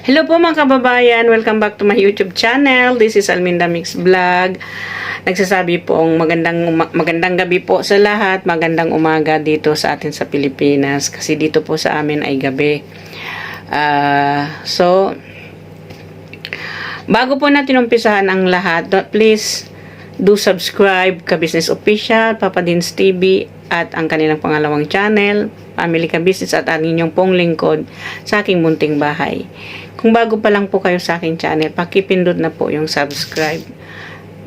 Hello po mga kababayan, welcome back to my YouTube channel. This is Alminda Mix Vlog. Nagsasabi pong magandang gabi po sa lahat, magandang umaga dito sa atin sa Pilipinas kasi dito po sa amin ay gabi. So bago po natin umpisahan ang lahat, please do subscribe Ka-Business Official, Papa Dins TV at ang kanilang pangalawang channel, Family Ka-Business, at ang inyong pong lingkod sa aking munting bahay. Kung bago pa lang po kayo sa aking channel, pakipindot na po yung subscribe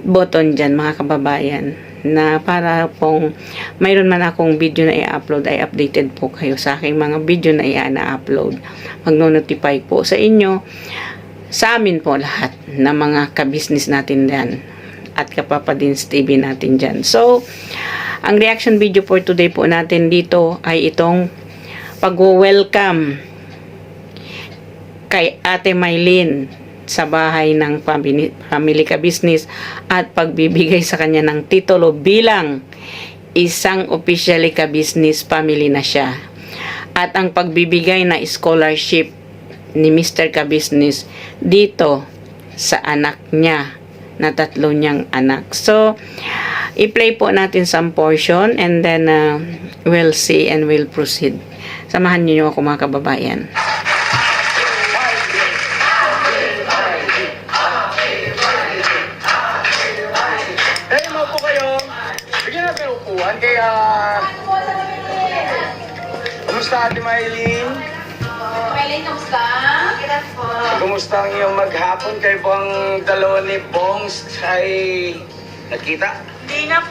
button dyan mga kababayan, na para pong mayroon man akong video na i-upload ay updated po kayo sa aking mga video na i-upload. Magno-notify po sa inyo, sa amin po lahat na mga ka-business natin dyan at ka-Papa Dins TV natin dyan. So, ang reaction video for today po natin dito ay itong pag-welcome kay Ate Maylene sa bahay ng Family Ka-Business at pagbibigay sa kanya ng titulo bilang isang officially ka-business family na siya. At ang pagbibigay na scholarship ni Mr. Ka-Business dito sa anak niya na 3 niyang anak. So, i-play po natin some portion and then we'll see and we'll proceed. Samahan niyo ako mga kababayan. Hey, maupo kayo. Bigyan natin upuan. Kaya, kumusta Ate Maylene? Maylene, kamusta? Kumusta ang iyong maghapon? Kayo po ang dalawa ni Bongs ay nagkita? Hindi na po.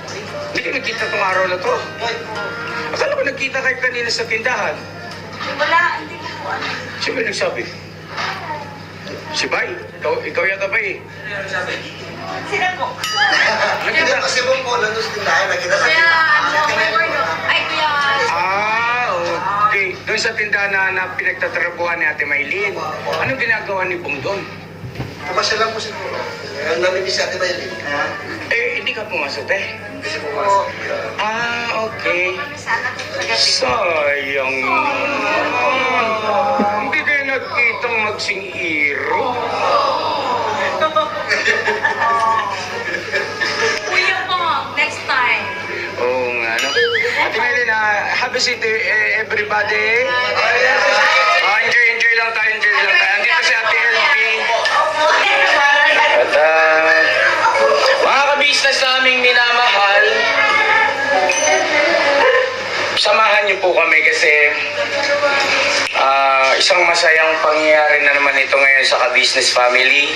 Hindi ka nagkita itong araw na to. Akala ko nagkita kayo kanina sa tindahan. Wala, hindi ko po ano. Sino ba nagsabi? Si Bay? Ikaw yata ba eh? Sila po. Nagkita? Kasi po, nandun sa tindahan, nakita sa Kaya ano, may word o. Ay, kuya. Okay. Doon sa tindahan na pinagtatrabuhan ni Ate Maylene. Anong ginagawa ni Bong doon? Pumasya lang po siguro. Ngayon namimis si Ate Maylene. Hindi ka pumasok eh. Kasi pumasok. Okay. Sana po sa gabi. Sayang hindi kayo nagkitang magsing-iro. Kuya po, next time. Oo nga, no? Ate Maylene, have a seat everybody. Enjoy lang tayo, Andito si Ate LB. At mga ka-business naming minamahal, samahan niyo po kami kasi isang masayang pangyayari na naman ito ngayon sa ka-business family.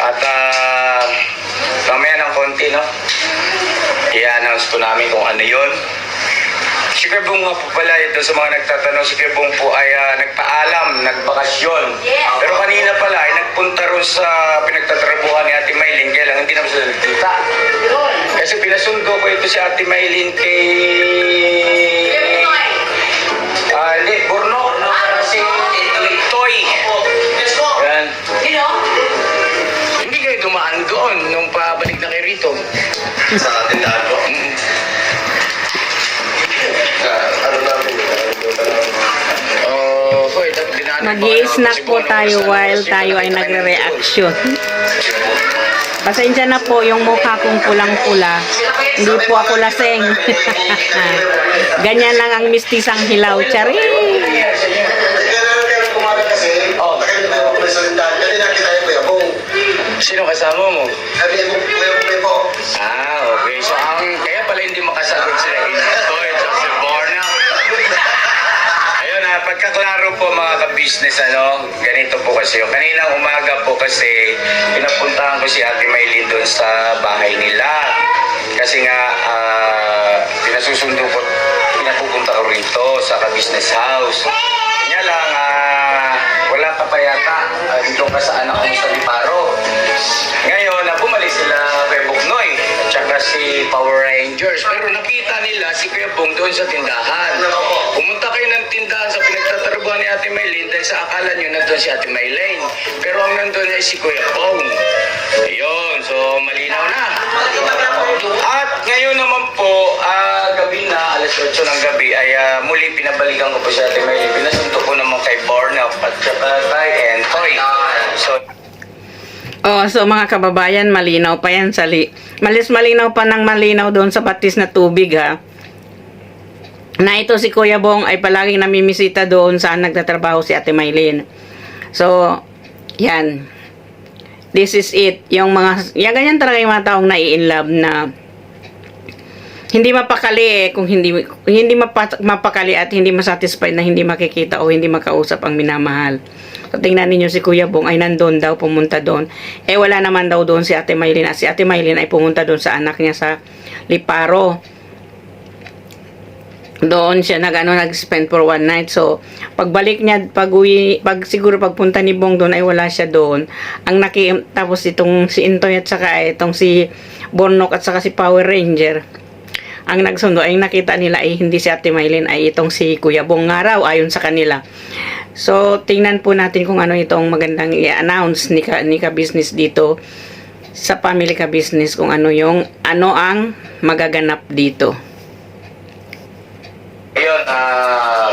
At mamaya ng konti, no? I-announce po namin kung ano yun. Si Kuya Bong nga po pala, ito sa mga nagtatanong, si Kuya Bong po ay nagpaalam, nagbakasyon. Yes. Pero kanina pala ay nagpunta ron sa pinagtatrabuhan ni Ate Maylene, kaya lang hindi naman sila nagkita. Kasi pinasundo ko ito si Ate Maylene kay... hindi, Burno. Kasi Toy. Yan. Hello? Hindi kayo dumaan doon nung pabalik na kayo rito. Sa tindahan po. Ano namin? Mag-i-snack po tayo while tayo ay nagre-reaction. Pasensya na po yung mukha kong pulang-pula. Hindi po ako laseng. Ganyan lang ang mistisang hilaw. Chari! Kaya kumaga kasi, nakita tayo po sa tindahan. Kanina kita yung Kuya Bong. Sino kasama mo? Sabi niya, Kuya Bong po. Okay. So, kaya pala hindi makasagot sila. Ito, si Borna. Ayun pagkaklaro po mga ka-business, ganito po kasi. Kaninang umaga po kasi, pinapuntahan ko si Ate Maylene doon sa bahay nila. Kasi nga, pinasusundo ko, pinapupunta ko rito sa ka-business house. Kanya lang, wala ka pa yata. Dito ka sa anak mo sa Liparo. Ngayon, bumalik sila kay Bugnoy at saka si Power Rangers. Pero nakita nila si Kuya Bong doon sa tindahan. Pumunta kayo ng tindahan sa pinagtatrabuhan ni Ate Maylene dahil sa akala nyo nandun si Ate Maylene. Pero ang nandun ay si Kuya Bong. Ayun, so malinaw na. At ngayon naman po, gabi na, alas 8 ng gabi, ay muli pinabalikan ko po si Ate Maylene. Pinasunto ko naman kay Borna at saka kay Entoy. Oh, so mga kababayan, malinaw pa yan malinaw pa ng malinaw doon sa batis na tubig ha. Na ito si Kuya Bong ay palaging namimisita doon saan nagtatrabaho si Ate Maylin. So, yan. This is it. Yung ganyan talaga yung mga taong nai-inlove na hindi mapakali kung hindi mapakali at hindi masatisfied na hindi makikita o hindi makausap ang minamahal. So, tingnan ninyo si Kuya Bong ay nandun daw, pumunta doon. Eh, wala naman daw doon si Ate Maylin. At si Ate Maylin ay pumunta doon sa anak niya sa Liparo. Doon siya nag-spend for one night. So, pagbalik niya, siguro pagpunta ni Bong doon ay wala siya doon. Tapos itong si Intoy at saka itong si Bornok at saka si Power Ranger. Ang nagsundo ay nakita nila ay hindi si Ate Maylin ay itong si Kuya Bong nga raw ayon sa kanila. So, tingnan po natin kung ano itong magandang i-announce ni Ka-Business dito sa Family Ka-Business kung ano ang magaganap dito. Ayun,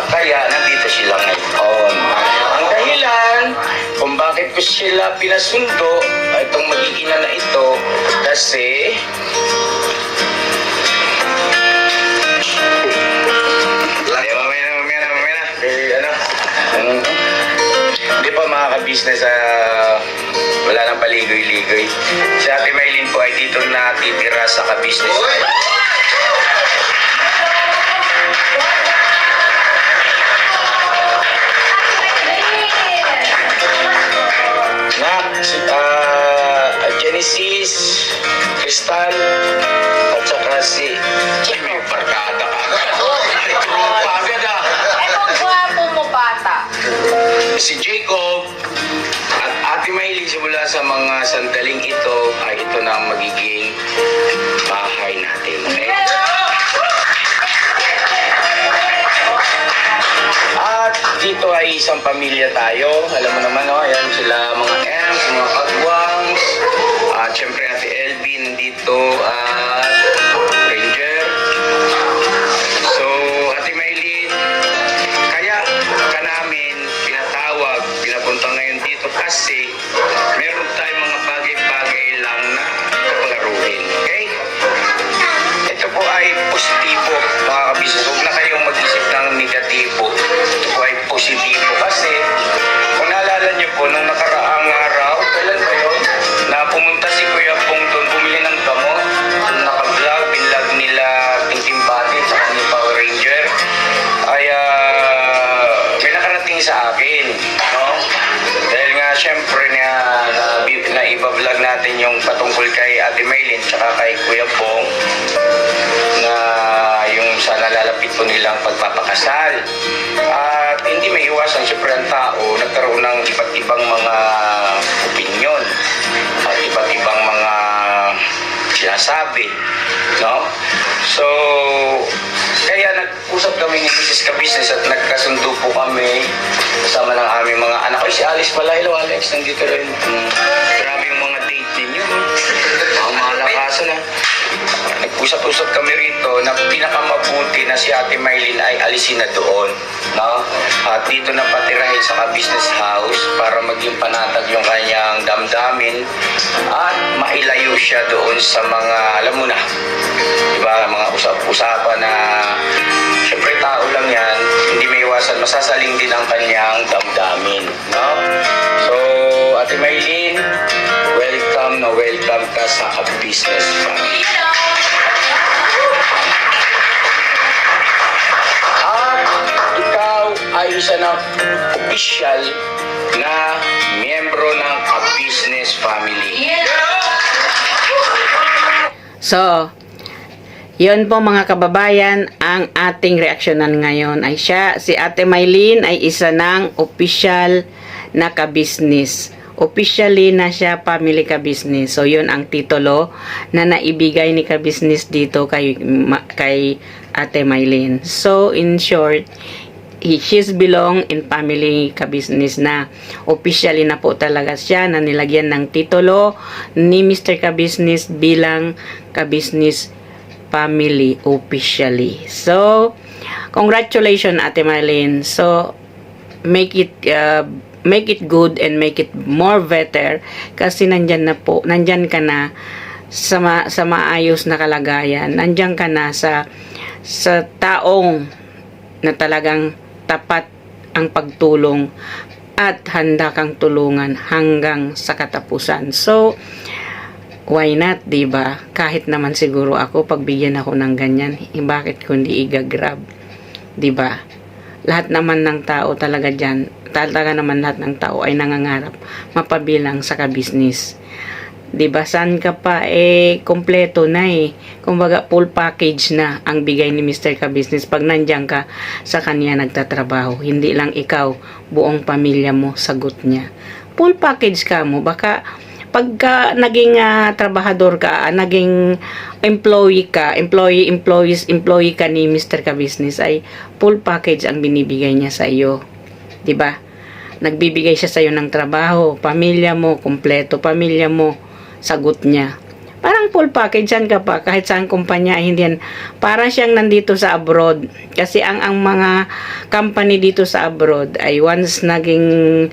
kaya nandito sila ngayon. Ang dahilan kung bakit ko sila pinasundo, itong mag-iina na ito, kasi Hindi pa mga ka-business, wala nang paligoy-ligoy. Si Ate Maylin po ay dito natitira sa ka-business. Genesis, Crystal, at saka si... May barkada ka. Ay, tropa agad ah. Etong gwapo mo bata. Si Jacob at Ate Maylin simula sa mga sandaling ito ay ito na ang magiging bahay natin. Okay? At dito ay isang pamilya tayo. Alam mo naman, no? Ayan sila mga Ems, mga Kagwangs. At syempre Ate Elby nandito at Ranger. So, Ate Maylin, kaya ka namin pinatawag, pinapunta ngayon dito kasi meron tayong mga bagay-bagay lang na paglaruin. Okay? Ito po ay positibo, mga kabisnes. Huwag na kayong mag-isip ng negatibo. Ito po ay positibo kasi kung naalala niyo po, nung nakaraang araw, kailan ba yun? Na pumunta si Kuya Bong doon, bumili ng gamot. Naka-vlog, binlog nila Tinting Batin sa kanyang Power Ranger. Ay, may nakarating sa akin, no? Dahil nga, syempre na iba-vlog natin yung patungkol kay Ate Maylin tsaka kay Kuya Bong na yung sa nalalapit po nilang pagpapakasal. At hindi may iwasan, syempre ang tao nagkaroon ng iba't ibang mga opinyon at iba't ibang mga sinasabi, no? So, kaya nag-usap kami ni Mrs. Ka-Business at nagkasundo po kami kasama ng aming mga anak. Ay, si Alice pala. Hello, Alex. Nandito rin. Grabe yung mga date ninyo. Mga malakasan na. Nag-usap-usap kami rito na pinakamabuti na si Ate Maylin ay alisin na doon, no? At dito na patirahin sa ka-business house para maging panatag yung kanyang damdamin at mailayo siya doon sa mga, alam mo na, diba, mga usap-usapan na syempre tao lang yan, hindi may iwasan, masasaling din ang kanyang damdamin, no? So, Ate Maylin, welcome na welcome ka sa ka-business family. Ay isa ng official na miyembro ng ka-business family. So, yun po mga kababayan, ang ating reaksyonan ngayon ay si Ate Maylin ay isa ng official na ka-business. Officially na siya family ka-business. So, yun ang titulo na naibigay ni ka-business dito kay Ate Maylin. So, in short, she's belong in family ka-business na. Officially na po talaga siya na nilagyan ng titulo ni Mr. Ka-Business bilang ka-business family officially. So, congratulations Ate Maylin. So, make it make it good and make it more better kasi nandyan ka na sa maayos na kalagayan. Nandyan ka na sa taong na talagang tapat ang pagtulong at handa kang tulungan hanggang sa katapusan. So, why not, diba? Kahit naman siguro ako, pagbigyan ako ng ganyan, bakit kundi igagrab? Diba? Lahat naman ng tao talaga dyan, talaga naman lahat ng tao ay nangangarap mapabilang sa kabisnis. Diba? Saan ka pa? Kompleto na Kumbaga, full package na ang bigay ni Mr. Ka-Business pag nandiyan ka sa kanya nagtatrabaho. Hindi lang ikaw, buong pamilya mo, sagot niya. Full package ka mo. Baka pagka naging trabahador ka, naging employee ka ni Mr. Ka-Business, ay full package ang binibigay niya sa iyo. 'Di ba? Nagbibigay siya sa iyo ng trabaho, pamilya mo, kompleto pamilya mo, sagot niya. Parang full package yan ka pa, kahit saan kumpanya, hindi yan. Para siyang nandito sa abroad. Kasi ang mga company dito sa abroad ay once naging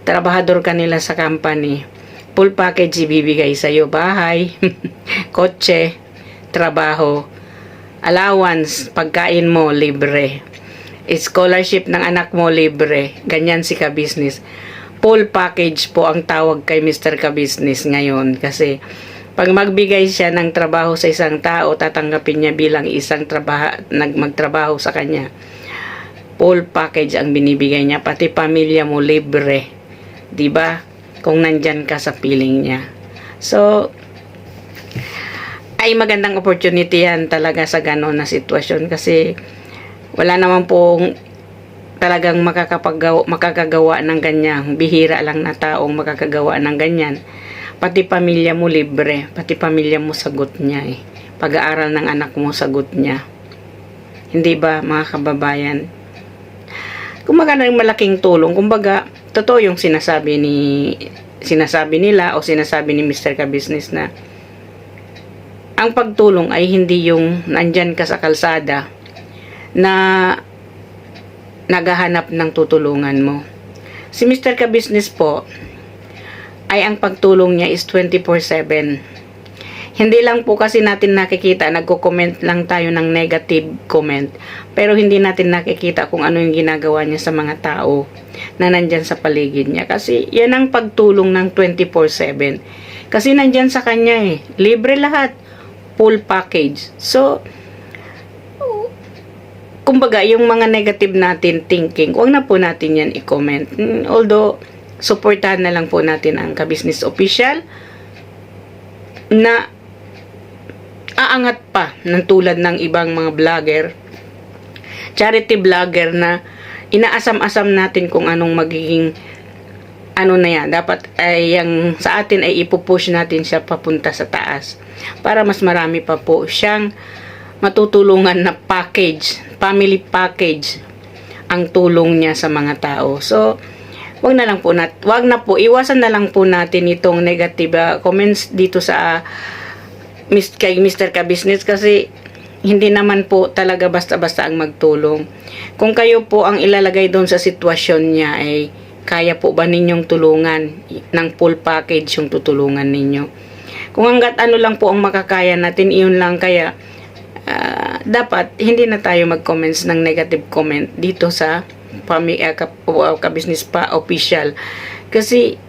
trabahador ka nila sa company, full package ibibigay sa iyo, bahay, kotse, trabaho, allowance, pagkain mo libre, scholarship ng anak mo libre. Ganyan si Ka-Business. Full package po ang tawag kay Mr. Ka-Business ngayon, kasi pag magbigay siya ng trabaho sa isang tao, tatanggapin niya bilang isang magtrabaho sa kanya. Full package ang binibigay niya, pati pamilya mo libre, 'di ba? Kung nandyan ka sa piling niya. So, ay magandang opportunity yan talaga sa gano'n na sitwasyon, kasi wala naman pong talagang makakagawa ng ganyan. Bihira lang na taong makakagawa ng ganyan. Pati pamilya mo libre, pati pamilya mo sagot niya Pag-aaral ng anak mo sagot niya. Hindi ba, mga kababayan? Kumbaga ng malaking tulong. Kumbaga, totoo yung sinasabi nila o sinasabi ni Mr. Ka-Business na ang pagtulong ay hindi yung nandyan ka sa kalsada na naghahanap ng tutulungan mo. Si Mr. Ka-Business po ay ang pagtulong niya is 24/7. Hindi lang po kasi natin nakikita, nagko-comment lang tayo ng negative comment, pero hindi natin nakikita kung ano yung ginagawa niya sa mga tao na nandyan sa paligid niya. Kasi yan ang pagtulong ng 24/7. Kasi nandyan sa kanya libre lahat, full package. So, kumbaga, yung mga negative natin thinking, huwag na po natin yan i-comment. Although, supportahan na lang po natin ang Ka-Business Official na aangat pa ng tulad ng ibang mga vlogger, charity vlogger na inaasam-asam natin kung anong magiging na yan. Dapat ay yung sa atin ay ipupush natin siya papunta sa taas para mas marami pa po siyang matutulungan na package, family package ang tulong niya sa mga tao. So, wag na po, iwasan na lang po natin itong negative comments dito sa kay Mr. Ka-Business, kasi hindi naman po talaga basta-basta ang magtulong. Kung kayo po ang ilalagay doon sa sitwasyon niya, ay kaya po ba ninyong tulungan ng full package yung tutulungan ninyo? Kung hanggat lang po ang makakaya natin, iyon lang. Kaya dapat hindi na tayo mag-comments ng negative comment dito sa Ka-Business pa official, kasi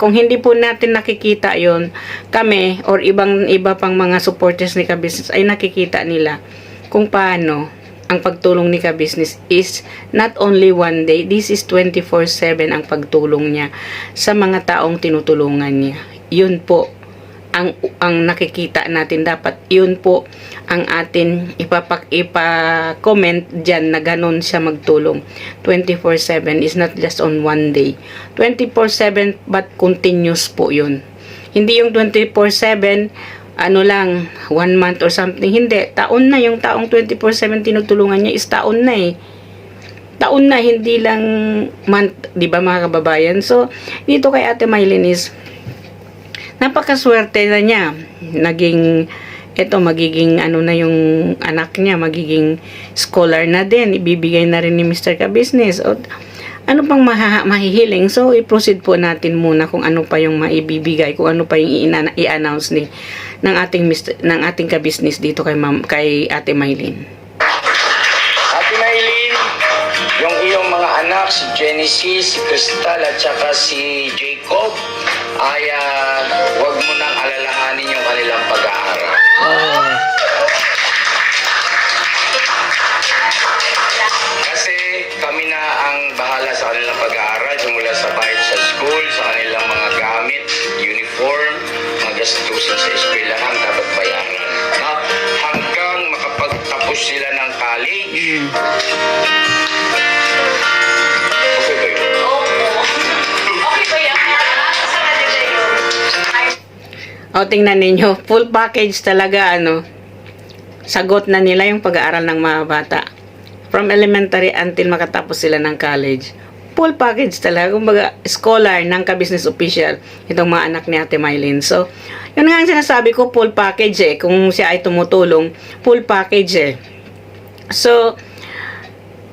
kung hindi po natin nakikita yon, kami or iba pang mga supporters ni Ka-Business ay nakikita nila kung paano ang pagtulong ni Ka-Business is not only one day, this is 24/7 ang pagtulong niya sa mga taong tinutulungan niya. Yun po ang nakikita natin. Dapat yun po ang atin ipa-comment dyan, na ganun siya magtulong. 24/7 is not just on one day. 24/7 but continuous po yun. Hindi yung 24/7 lang, 1 month or something. Hindi, taon na. Yung taong 24/7 tinutulungan niya is taon na Taon na, hindi lang month, di ba mga kababayan? So, dito kay Ate Mylene is napakaswerte na niya. Magiging na yung anak niya, magiging scholar na din. Ibibigay na rin ni Mr. Ka-Business. ano pang mahihiling. So, i-proceed po natin muna kung ano pa yung maibibigay, kung ano pa yung i-announce ng ating ka-business dito kay Ate Maylin. Ate Maylin, yung iyong mga anak, si Genesis, si Crystal, at saka si Jacob, ay huwag mo nang alalahanin yung kanilang pag-aaral. Kasi kami na ang bahala sa kanilang pag-aaral, simula sa bayad sa school, sa kanilang mga gamit, uniform, mga gastusin sa eskwelahan, dapat bayaran. Na, hanggang makapagtapos sila ng college. Okay ba yun? Opo. Okay ba yan? Sa kanila yun. O, tingnan ninyo, full package talaga, sagot na nila yung pag-aaral ng mga bata. From elementary until makatapos sila ng college. Full package talaga. Kumbaga, scholar ng ka-business official. Itong mga anak ni Ate Maylin. So, yun nga ang sinasabi ko, full package eh. Kung siya ay tumutulong, full package eh. So,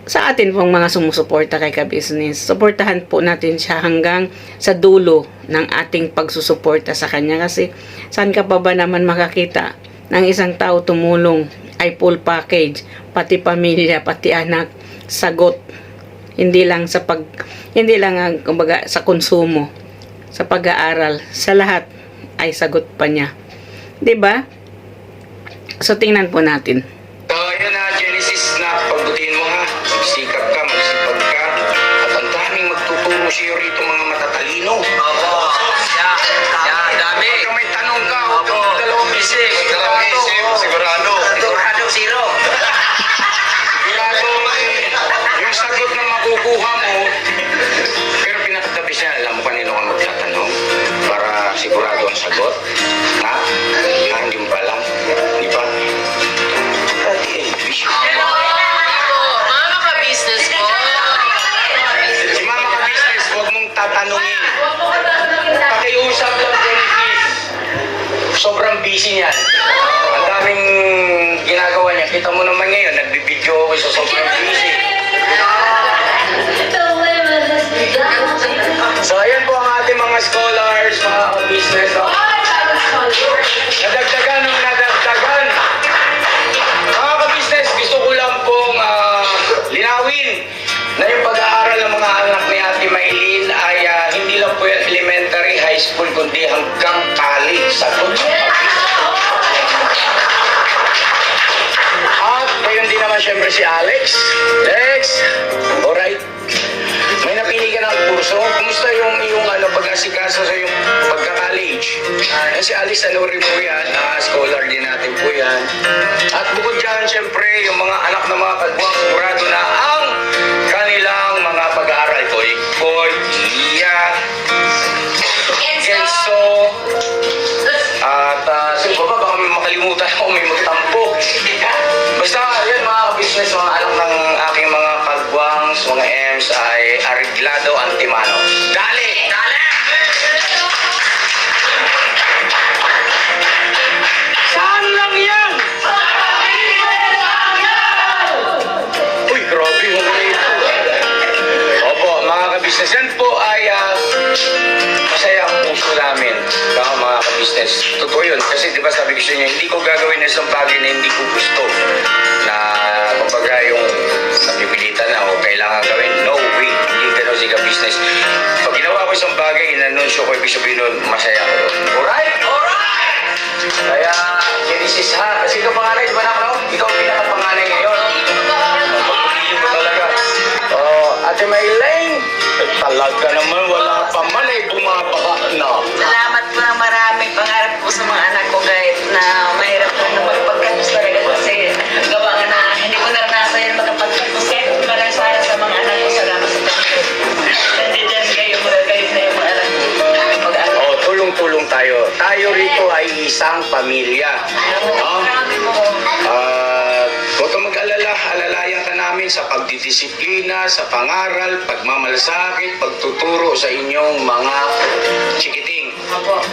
sa atin pong mga sumusuporta kay ka-business, suportahan po natin siya hanggang sa dulo ng ating pagsusuporta sa kanya. Kasi, saan ka pa ba naman makakita ng isang tao tumulong ay full package, pati pamilya, pati anak, sagot. Hindi lang kumbaga sa konsumo, sa pag-aaral, sa lahat ay sagot pa niya. 'Di ba? So tingnan po natin. So, yun na, Genesis, na pagbutihin mo ha. Sikap ka, magsipag ka. At ang daming magtuturo sa'yo rito, mga matatalino. Opo. Yan, dami. Pagka may tanong ka, huwag kang dalawang isip. Dalawang isip, sigurado. Sigurado, zero. Sigurado, yung sagot na makukuha mo, pero pinakatabi siya, alam mo kanino ka magtatanong para sigurado ang sagot. Ha? Hindi mo pa alam. Di ba? Mama ka-business ko. Si Mama Ka-Business, huwag mong tatanungin. Pakiusap lang, Genesis. Sobrang busy niyan. Ang daming ginagawa niya. Kita mo naman ngayon, nagbibideo ako sa sobrang busy. So, ayan po ang ating mga scholars, mga business. Nadagdagan ng nadagdagan. Mga ka-business, gusto ko lang pong linawin na yung pag-aaral ng mga anak ni Ate Maylin ay hindi lang po yan elementary, high school, kundi hanggang college. Sagot sa At gayon din naman syempre si Alex. Lex, alright. May napili ka ng kurso. Kumusta yung pag-asikaso sa yung pagka-college? Si Alice, rin po yan. Scholar din natin po yan. At bukod dyan, syempre, yung mga anak ng mga kagwang, sigurado na ang kanilang mga pag-aaral ko. Ikoy, Iya, Kenzo, at sino ba? Baka may makalimutan ako, may magtampo. Basta, yan mga business, mga anak ng aking mga kagwangs, mga M's ay Arreglado Antimano. Dali! Dali! Saan lang yan? Uy, grabe yung ito. Opo, mga kabisnes, yan po ay masaya ang puso namin. Mga kabisnes. Totoo yun. Kasi di ba sabi ko sa inyo, hindi ko gagawin isang bagay na hindi ko gusto. Na kumbaga yung napipilitan na o kailangan gawin. No way. Hindi ganun si ka-business. Pag ginawa ko isang bagay, inanunsyo ko, ibig sabihin nun, masaya ko doon. Alright? Alright! Kaya, Genesis ha. Kasi ikaw panganay, di ba na ako? Ikaw ang pinakapanganay ngayon. Pagpapiliin ko talaga. Ate Maylin, talaga naman wala pa man ay bumababa na. Salamat po ng marami. Pangarap po sa mga anak ko kahit na mahirap po na magpagkatapos talaga kasi gawa nga na hindi ko naranasan yan makapagtapos. Kahit parang sa mga anak ko, salamat sa pagkatapos. Nandiyan kayo, magagayos na yung mga anak ko. Mag-anak. Tulong-tulong tayo. Tayo rito ay isang pamilya. Marami mo. Huwag kang mag-alala, alalayan ka namin sa pagdidisiplina, sa pangaral, pagmamalasakit, pagtuturo sa inyong mga chikiting.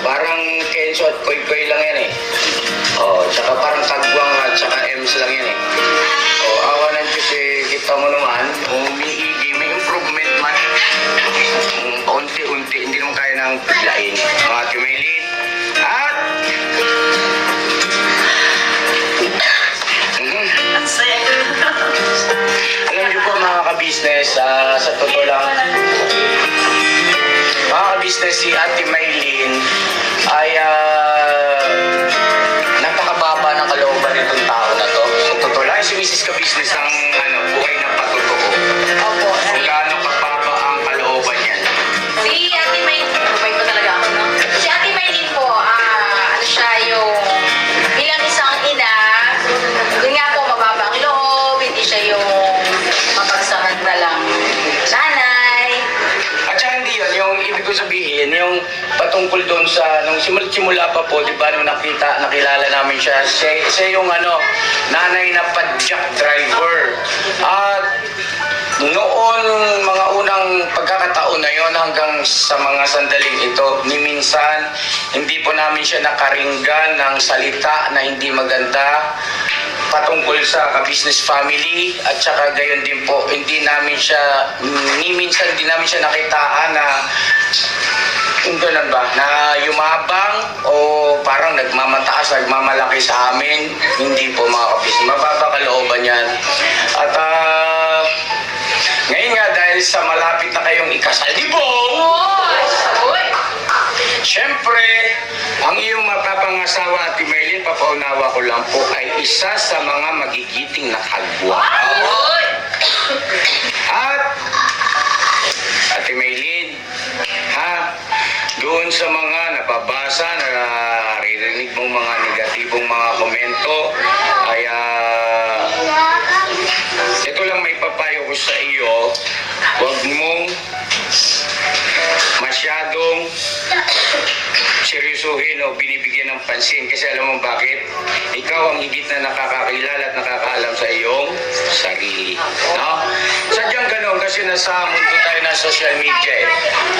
Parang Kenzo at Koy-Koy lang yan eh. Tsaka parang Kagwang at tsaka Ems lang yan eh. Awa ng Diyos eh, kita mo naman, umiigi, may improvement man. niyong biglain. Mga Ate Maylin. At alam niyo po mga ka-business, sa totoo lang, mga ka-business, si Ate Maylin ay napakababa ng kalooban nitong tao na to. Sa totoo lang, si Mrs. Ka-business ang buhay na patotoo. Opo. Kung gaano kababa ang kalooban niya. Si Ate Maylin, provide ko talaga ako, no? Si Ate Maylin po, ano siya yung bilang isang ina, yun nga po, mababa ang loob, hindi siya yung mapagsamantalang nanay. At saka hindi yun, yung ibig ko sabihin, yung patungkol doon sa, nung simula pa po, di ba, nung nakilala namin siya, siya yung nanay na padjak driver. At noon, mga unang pagkakataon na yon hanggang sa mga sandaling ito, ni minsan, hindi po namin siya nakaringgan ng salita na hindi maganda patungkol sa ka-business family at saka gayon din po, ni minsan hindi namin siya nakitaan na ganun ba, na yumabang o parang nagmamataas, nagmamalaki sa amin. Hindi po mga ka-business, mababa kalooban yan. At ngayon nga dahil sa malapit na kayong ikasal, di po! Siyempre, ang iyong mapapangasawa Ate Maylin, papaunawa ko lang po, ay isa sa mga magigiting na kagwa. At, Ate Maylin, doon sa mga nababasa, naririnig mong mga negatibong mga komento, ay ito lang may papayo ko sa iyo, huwag mong masyadong seryosohin o binibigyan ng pansin kasi alam mo bakit? Ikaw ang higit na nakakakilala at nakakaalam sa iyong sarili. No? Sadyang ganun kasi nasa mundo tayo ng social media eh.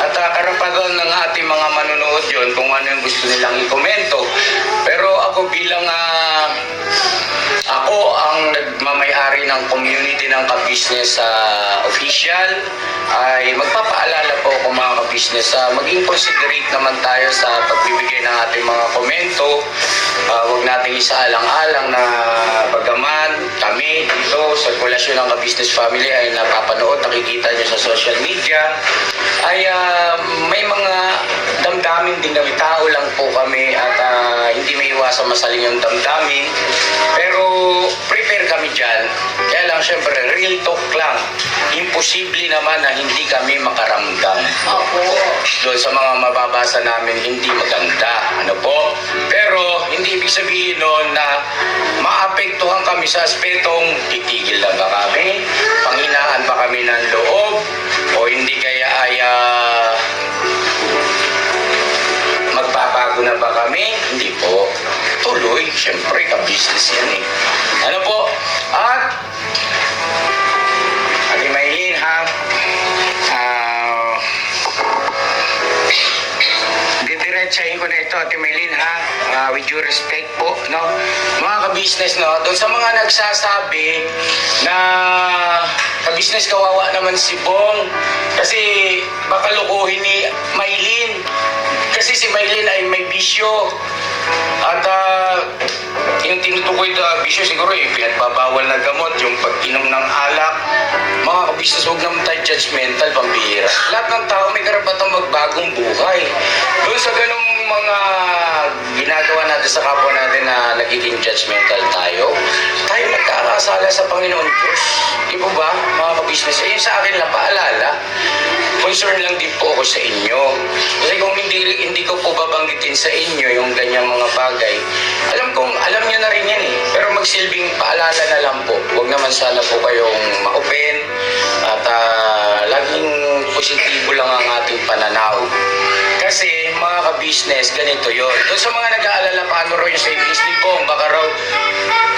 At karapatan ng ating mga manonood yun kung ano yung gusto nilang ikomento. Pero ako bilang ako ang nagmamayari ng community ng ka-business official ay magpapaalala po ako mga ka-business maging considerate naman tayo sa pagbibigay ng ating mga komento. Huwag nating isaalang-alang na bagaman kami dito sa sirkulasyon ng ka-business family ay napapanood, nakikita nyo sa social media ay may mga damdamin din kami, tao lang po kami at hindi may iwasan masaling yung damdamin pero prepare kami dyan. Kaya lang syempre real talk lang, imposible naman na hindi kami makaramdam doon sa mga mababasa namin hindi maganda, ano po, pero hindi ibig sabihin nun na maapektuhan kami sa aspetong titigil na ba kami, panghinaan ba kami ng loob o hindi kaya ay magbabago na ba kami? Hindi po. Tuloy, syempre ka-business yan eh. Ano po? At Ate Maylin didiretsahin ko na ito Ate Maylin with due respect po, no? Mga ka-business, no? Doon sa mga nagsasabi na ka-business kawawa naman si Bong kasi baka lukuhin ni Maylin kasi si Maylin ay may bisyo at yung tinutukoy na bisyo siguro yung pinagbabawal na gamot, yung pag-inom ng alak. Mga ka-business, huwag naman tayo judgmental, pambihira. Lahat ng tao may karapatang magbagong buhay. Doon sa ganung mga ginagawa natin sa kapwa natin na nagiging judgmental tayo nagkakasala sa Panginoon Diyos. Di ba ba, mga ka-business? Ayun sa akin lang, paalala, concern lang din po ako sa inyo. Kasi kung hindi ko po babanggitin sa inyo yung ganyang mga bagay, alam niyo na rin yan eh. Pero magsilbing paalala na lang po. Huwag naman sana po kayong ma-open at laging positibo lang ang ating pananaw. Kasi mga ka-business, ganito yon. Doon sa mga nag-aalala paano raw yung savings ni Bong, baka raw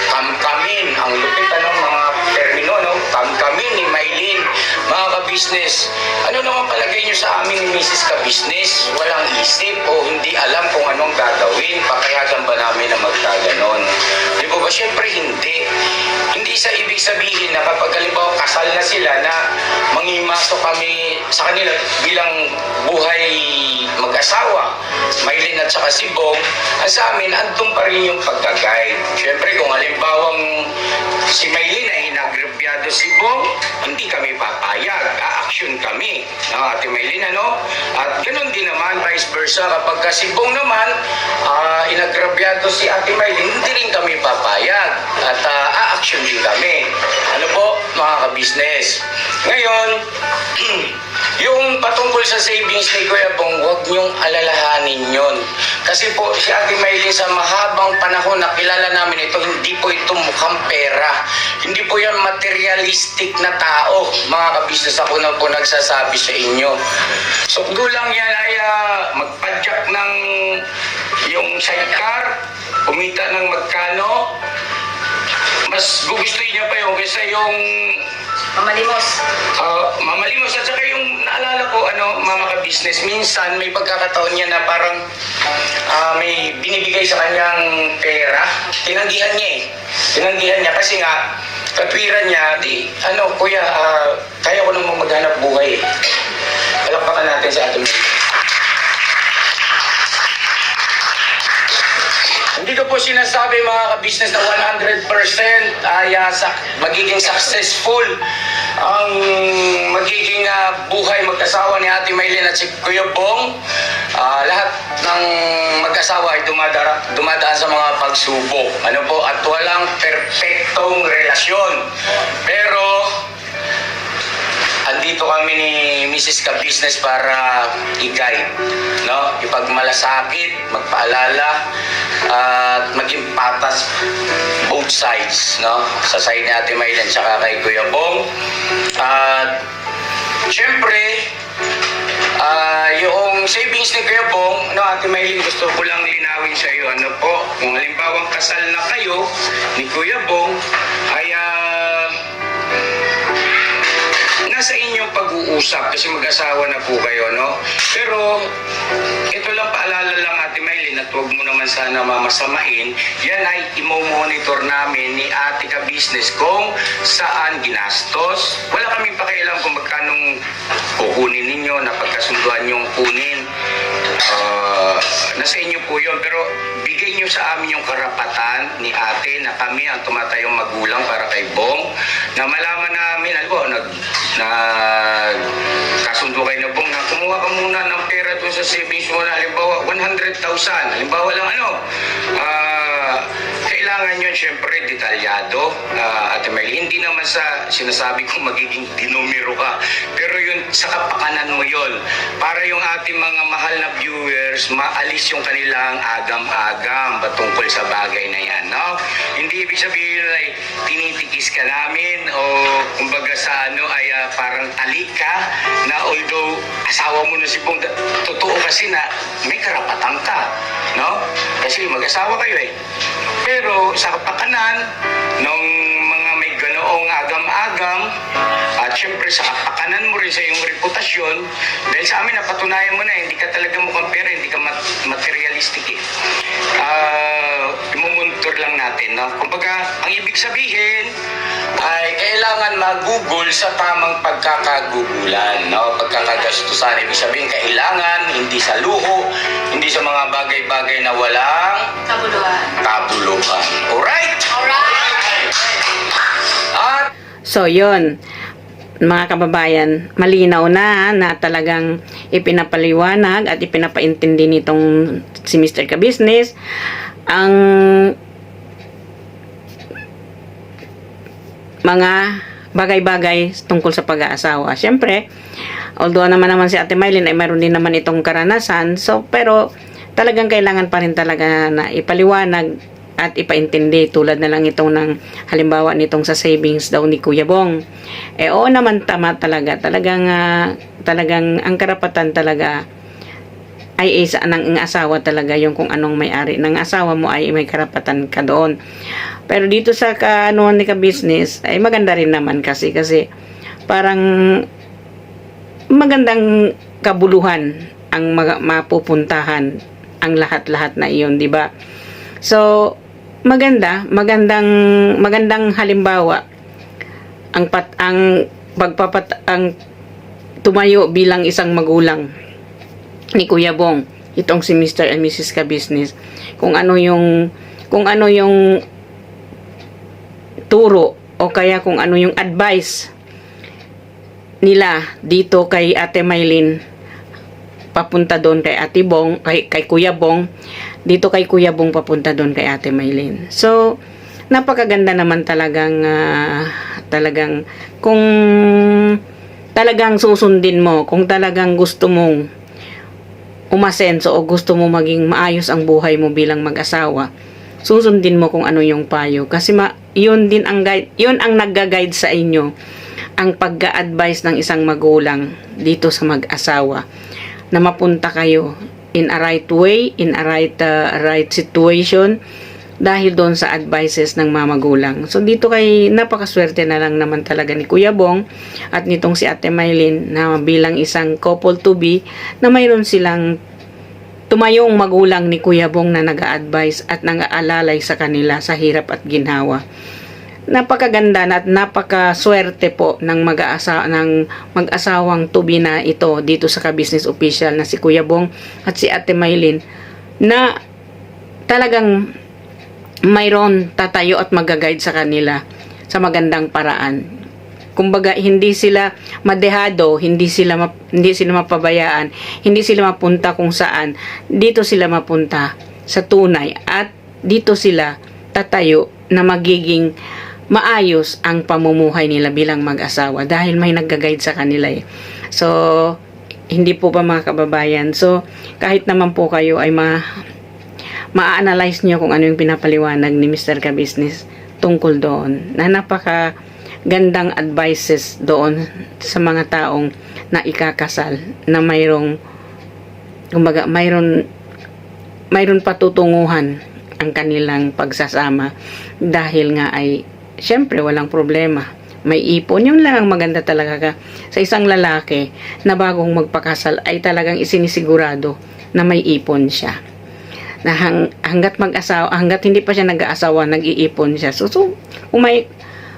kamkamin, ang lupit ng mga termino, no? Kamkamin ni Maylin, mga ka-business. Ano naman palagay nyo sa amin ni Mrs. Ka-business? Walang isip o hindi alam kung anong gagawin? Papayagan ba namin na magkaganon? Di ba ba? Siyempre hindi. Hindi sa ibig sabihin na kapag halimbawa kasal na sila na mangimasok kami sa kanila bilang buhay mag-asawa, Maylin at saka si Bong, ang sa amin, andun pa rin yung pagka-guide. Siyempre, kung halimbawang si Maylin ay inagrabyado si Bong, hindi kami papayag. A-action kami ng Ate Maylin, ano? At ganun din naman, vice versa. Kapag si Bong naman, inagrabyado si Ate Maylin, hindi rin kami papayag. At a-action din kami. Ano po, mga ka-business? Ngayon, yung patungkol sa savings ni Kuya Bong, huwag niyong alalahanin yun. Kasi po, si Ate Maylin sa mahabang panahon na kilala namin ito, hindi po ito mukhang pera. Hindi po yan materialistic na tao. Mga kabisnes, ako na po nagsasabi sa inyo. So, lang yan ay magpadyak ng yung sidecar, umita ng magkano, mas gugustuhin niya pa yung kaysa yung Mamalimos. mamalimos. At saka yung naalala ko, mga ka-business, minsan may pagkakataon niya na parang may binibigay sa kanyang pera. Tinanggihan niya eh. Tinanggihan niya kasi nga, katwiran niya, kuya, kaya ko namang maghanap buhay eh. Palakpakan natin sa ating Hindi ko po sinasabi mga ka-business na 100% ay magiging successful ang magiging buhay mag-asawa ni Ate Maylin at si Kuya Bong. Lahat ng mag-asawa ay dumadaan sa mga pagsubok. Ano po? At walang perpektong relasyon. Pero andito kami ni Mrs. Ka-Business para i-guide, no? Ipagmalasakit, magpaalala, at maging patas both sides, no? Sa side ni Ate Maylin tsaka kay Kuya Bong. At syempre, yung savings ni Kuya Bong, Ate Maylin, gusto ko lang linawin sa iyo, ano po, kung halimbawang kasal na kayo ni Kuya Bong, ay nasa inyong pag-uusap kasi mag-asawa na po kayo, no? Pero ito lang, paalala lang Ate Maylin, at huwag mo naman sana mamasamain, yan ay imo-monitor namin ni Ate Ka-Business kung saan ginastos. Wala kaming pakialam kung magkanong kukunin ninyo, na pagkasunduan yung kunin. Nasa inyo po yun, pero bigay nyo sa amin yung karapatan ni Ate na kami ang tumatayong magulang para kay Bong, na malaman namin, kasundo kayo na Bong, na kumuha ka muna ng pera doon sa savings mo na halimbawa 100,000, halimbawa lang kailangan yun syempre detalyado, Ate Maylin. Hindi naman sa sinasabi kong magiging dinumero ka, pero yun sa kapakanan mo yun, para yung ating mga mahal na viewers maalis yung kanilang agam-agam patungkol sa bagay na yan, no? Hindi ibig sabihin ay tinitikis ka namin o kumbaga sa ay parang alik ka, na although asawa mo na si Bong, totoo kasi na may karapatan ka, no? Kasi mag-asawa kayo eh. Pero sa kapakanan ng mga may ganoong agam-agam, at syempre sa kapakanan mo rin sa iyong reputasyon, dahil sa amin napatunayan mo na hindi ka talaga mukhang pera, hindi ka materialistic eh. Imumuntor lang natin, no? Kumbaga, ang ibig sabihin ay kailangan mag-google sa tamang pagkakagugulan, no? Pagkakagastusan, ibig sabihin kailangan hindi sa luho, hindi sa mga bagay-bagay na walang kabuluhan. Alright? At So, yun. Mga kababayan, malinaw na talagang ipinapaliwanag at ipinapaintindi nitong si Mr. Ka-Business ang mga bagay-bagay tungkol sa pag-aasawa. Siyempre, although naman si Ate Maylin ay mayroon din naman itong karanasan, pero talagang kailangan pa rin talaga na ipaliwanag at ipaintindi, tulad na lang itong halimbawa nitong sa savings daw ni Kuya Bong. Oo naman, tama talaga. Talagang ang karapatan talaga ay isa ng asawa talaga, yung kung anong may-ari ng asawa mo ay may karapatan ka doon. Pero dito sa ni Ka-Business ay maganda rin naman kasi parang magandang kabuluhan ang mapupuntahan ang lahat-lahat na iyon, di ba? So magandang halimbawa ang tumayo bilang isang magulang ni Kuya Bong, itong si Mr. and Mrs. Ka-Business, kung ano yung turo o kaya kung ano yung advice nila dito kay Ate Maylin papunta doon kay Ate Bong, kay Kuya Bong, dito kay Kuya Bong papunta doon kay Ate Maylin. So napakaganda naman talagang kung talagang susundin mo, kung talagang gusto mong umasenso o gusto mo maging maayos ang buhay mo bilang mag-asawa, susundin mo kung ano yung payo kasi yun din ang guide, yun ang nagga-guide sa inyo, ang pagga-advise ng isang magulang dito sa mag-asawa na mapunta kayo in a right way, in a right situation dahil doon sa advices ng mga magulang. So dito kay napakaswerte na lang naman talaga ni Kuya Bong at nitong si Ate Maylin na bilang isang couple to be na mayroon silang tumayong magulang ni Kuya Bong na nag-a-advise at nang-aalalay sa kanila sa hirap at ginhawa. Napakaganda at napakaswerte po ng mag-asawang to be na ito dito sa Ka-Business Official na si Kuya Bong at si Ate Maylin na talagang mayroon tatayo at mag-guide sa kanila sa magandang paraan. Kumbaga hindi sila madehado, hindi sila mapabayaan, hindi sila mapunta kung saan. Dito sila mapunta sa tunay at dito sila tatayo na magiging maayos ang pamumuhay nila bilang mag-asawa dahil may nagga-guide sa kanila eh. So hindi po ba mga kababayan? So kahit naman po kayo ay ma-analyze niyo kung ano yung pinapaliwanag ni Mr. Ka-Business tungkol doon na napaka gandang advices doon sa mga taong na ikakasal na mayroong kumbaga mayroon patutunguhan ang kanilang pagsasama dahil nga ay syempre walang problema, may ipon. Yun lang ang maganda talaga ka sa isang lalaki na bagong magpakasal ay talagang isinisigurado na may ipon siya. Na hanggat hindi pa siya nag-aasawa, nag-iipon siya. So kung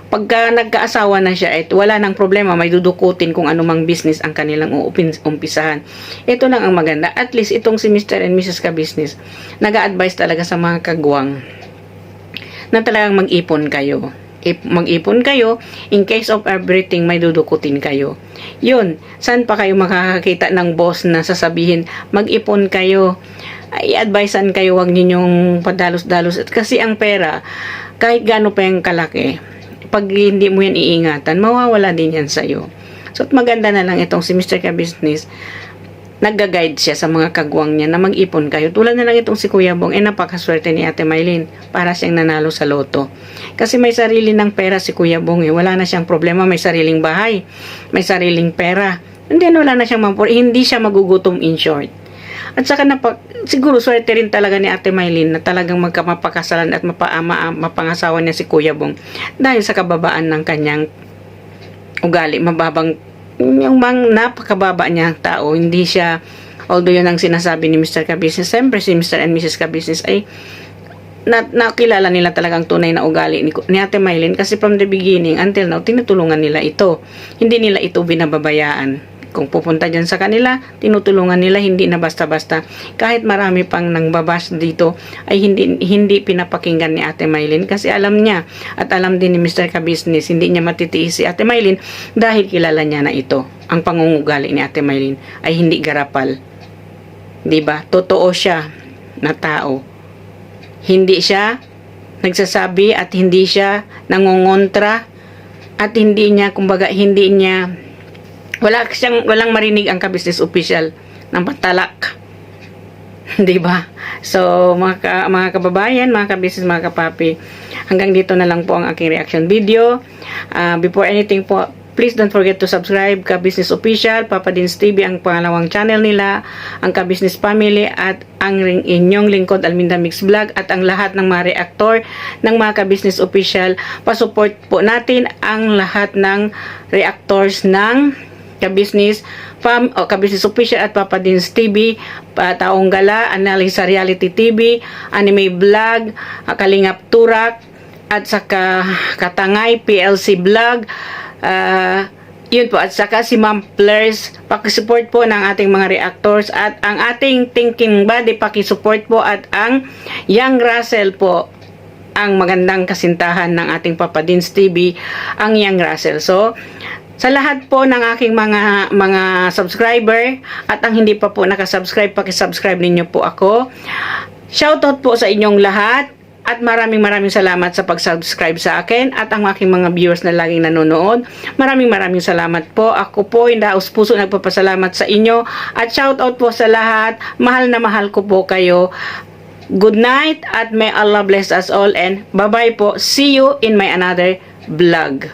pagka nagkaasawa na siya, wala nang problema, may dudukutin kung anumang business ang kanilang umpisahan. Ito lang ang maganda. At least itong si Mr. and Mrs. Ka-Business, nag-a-advise talaga sa mga kagwang na talagang mag-ipon kayo. Mag-ipon kayo, in case of everything, may dudukutin kayo. Yun, saan pa kayo makakakita ng boss na sasabihin, mag-ipon kayo, i-advisean kayo, wag ninyong padalos-dalos. Kasi ang pera, kahit gaano pa yung kalaki, pag hindi mo yan iingatan, mawawala din yan sa'yo. So, maganda na lang itong si Mr. Ka-Business, nagga-guide siya sa mga kagwang niya na mag-ipon kayo. Tulad na lang itong si Kuya Bong, napakaswerte ni Ate Maylin para siyang nanalo sa loto. Kasi may sarili ng pera si Kuya Bong wala na siyang problema, may sariling bahay, may sariling pera. And then wala na siyang hindi siya magugutom in short. At saka siguro swerte rin talaga ni Ate Maylin na talagang magkamapakasalan at mapangasawa niya si Kuya Bong dahil sa kababaan ng kanyang ugali, mababang yung napakababa niya tao, hindi siya, although yun ang sinasabi ni Mr. Ka-Business, siyempre si Mr. and Mrs. Ka-Business ay nakilala nila talagang tunay na ugali ni Ate Maylin kasi from the beginning until now, tinutulungan nila ito. Hindi nila ito binababayaan. Kung pupunta dyan sa kanila, tinutulungan nila, hindi na basta-basta. Kahit marami pang nangbabash dito, ay hindi pinapakinggan ni Ate Maylin kasi alam niya at alam din ni Mr. Ka-Business, hindi niya matitiis si Ate Maylin dahil kilala niya na ito. Ang pangungugali ni Ate Maylin ay hindi garapal. Diba? Totoo siya na tao. Hindi siya nagsasabi at hindi siya nangungontra at hindi niya, kumbaga, walang marinig ang Ka-Business Official ng patalak. 'Di ba? So, mga kababayan, mga ka-business, mga kapapi, hanggang dito na lang po ang aking reaction video. Before anything po, please don't forget to subscribe Ka-Business Official, Papa Dins TV ang pangalawang channel nila, ang Ka-Business Family at ang inyong lingkod Alminda Mix Vlog at ang lahat ng mga reactor ng mga Ka-Business Official. Pa-support po natin ang lahat ng reactors ng Ka-Business Ka-Business Official at Papa Dins TV, Taong Gala, Analisa Reality TV, Anime Vlog, Kalingap Turak, at saka Katangay PLC Vlog. Yun po, at saka si Ma'am Plers, pakisupport po ng ating mga reactors, at ang ating Thinking Body, pakisupport po, at ang Young Russell po, ang magandang kasintahan ng ating Papa Dins TV, ang Young Russell. So, sa lahat po ng aking mga subscriber, at ang hindi pa po nakasubscribe, pakisubscribe ninyo po ako. Shoutout po sa inyong lahat. At maraming salamat sa pag-subscribe sa akin at ang aking mga viewers na laging nanonood. Maraming salamat po. Ako po, daos puso nagpapasalamat sa inyo. At shoutout po sa lahat. Mahal na mahal ko po kayo. Good night at may Allah bless us all, and bye-bye po. See you in my another vlog.